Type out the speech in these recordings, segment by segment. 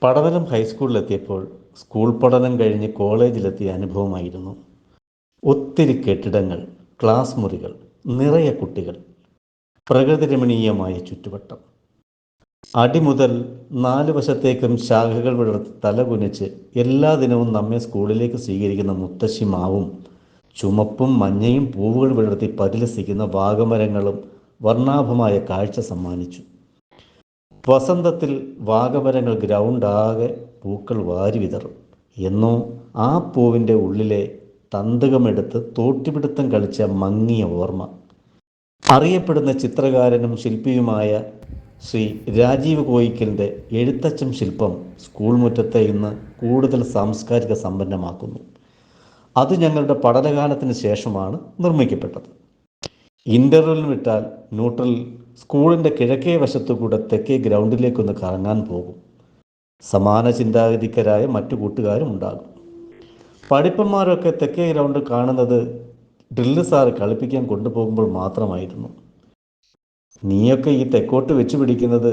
പഠനം ഹൈസ്കൂളിലെത്തിയപ്പോൾ സ്കൂൾ പഠനം കഴിഞ്ഞ് കോളേജിലെത്തിയ അനുഭവമായിരുന്നു. ഒത്തിരി കെട്ടിടങ്ങൾ, ക്ലാസ് മുറികൾ, നിറയെ കുട്ടികൾ, പ്രകൃതിരമണീയമായ ചുറ്റുവട്ടം. അടിമുതൽ 4 വശത്തേക്കും ശാഖകൾ വിടർത്തി തലകുനിച്ച് എല്ലാ ദിനവും നമ്മെ സ്കൂളിലേക്ക് സ്വീകരിക്കുന്ന മുത്തശ്ശിമാവും, ചുമപ്പും മഞ്ഞയും പൂവുകൾ വിടർത്തി പരിലസിക്കുന്ന വാഗമരങ്ങളും വർണ്ണാഭമായ കാഴ്ച സമ്മാനിച്ചു. വസന്തത്തിൽ വാഗമരങ്ങൾ ഗ്രൗണ്ടാകെ പൂക്കൾ വാരി വിതറും. എന്നോ ആ പൂവിൻ്റെ ഉള്ളിലെ തന്തകമെടുത്ത് തോട്ടിപ്പിടുത്തം കളിച്ച മങ്ങിയ ഓർമ്മ. അറിയപ്പെടുന്ന ചിത്രകാരനും ശില്പിയുമായ ശ്രീ രാജീവ് കോയിക്കലിൻ്റെ എഴുത്തച്ഛൻ ശില്പം സ്കൂൾ മുറ്റത്തെ ഇന്ന് കൂടുതൽ സാംസ്കാരിക സമ്പന്നമാക്കുന്നു. അത് ഞങ്ങളുടെ പഠനകാലത്തിന് ശേഷമാണ് നിർമ്മിക്കപ്പെട്ടത്. ഇൻ്റർവെൽ വിട്ടാൽ ന്യൂട്രലിൽ സ്കൂളിൻ്റെ കിഴക്കേ വശത്തുകൂടെ തെക്കേ ഗ്രൗണ്ടിലേക്കൊന്ന് കറങ്ങാൻ പോകും. സമാന ചിന്താഗതിക്കാരായ മറ്റു കൂട്ടുകാരും ഉണ്ടാകും. പഠിപ്പന്മാരൊക്കെ തെക്കേ ഗ്രൗണ്ട് കാണുന്നത് ഡ്രില്ല് സാറ് കളിപ്പിക്കാൻ കൊണ്ടുപോകുമ്പോൾ മാത്രമായിരുന്നു. നീയൊക്കെ ഈ തെക്കോട്ട് വെച്ച് പിടിക്കുന്നത്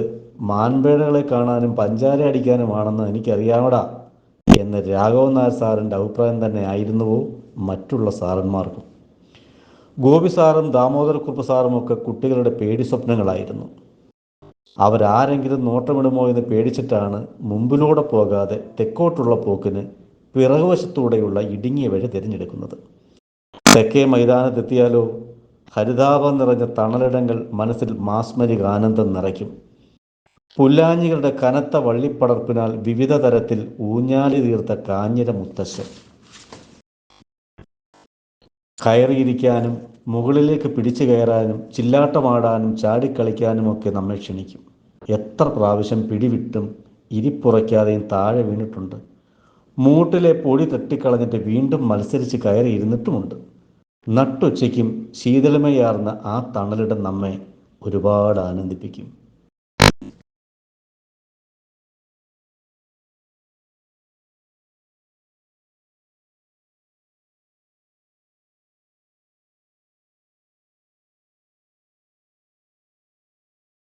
മാൻപേടകളെ കാണാനും പഞ്ചാര അടിക്കാനുമാണെന്ന് എനിക്കറിയാമടാ എന്ന് രാഘവൻ നായർ സാറിൻ്റെ അഭിപ്രായം തന്നെ ആയിരുന്നുവോ മറ്റുള്ള സാറന്മാർക്കും. ഗോപി സാറും ദാമോദരക്കുറുപ്പ് സാറുമൊക്കെ കുട്ടികളുടെ പേടി സ്വപ്നങ്ങളായിരുന്നു. അവരാരെങ്കിലും നോട്ടമിടുമോ എന്ന് പേടിച്ചിട്ടാണ് മുമ്പിലൂടെ പോകാതെ തെക്കോട്ടുള്ള പോക്കിന് പിറകുവശത്തൂടെയുള്ള ഇടുങ്ങിയ വഴി തിരഞ്ഞെടുക്കുന്നത്. തെക്കേ മൈതാനത്തെത്തിയാലോ ഹരിതാപം നിറഞ്ഞ തണലിടങ്ങൾ മനസ്സിൽ മാസ്മരിക ആനന്ദം നിറയ്ക്കും. പുല്ലാഞ്ഞികളുടെ കനത്ത വള്ളിപ്പടർപ്പിനാൽ വിവിധ തരത്തിൽ ഊഞ്ഞാലി തീർത്ത കാഞ്ഞിര മുത്തശ്ശൻ കയറിയിരിക്കാനും മുകളിലേക്ക് പിടിച്ചു കയറാനും ചില്ലാട്ടമാടാനും ചാടിക്കളിക്കാനുമൊക്കെ നമ്മെ ക്ഷണിക്കും. എത്ര പ്രാവശ്യം പിടിവിട്ടും ഇരിപ്പുറയ്ക്കാതെയും താഴെ വീണിട്ടുണ്ട്. മൂട്ടിലെ പൊടി തട്ടിക്കളഞ്ഞിട്ട് വീണ്ടും മത്സരിച്ച് കയറി ഇരുന്നിട്ടുമുണ്ട്. നട്ടുച്ചയ്ക്കും ശീതളമയാർന്ന ആ തണലിടം നമ്മെ ഒരുപാട് ആനന്ദിപ്പിക്കും.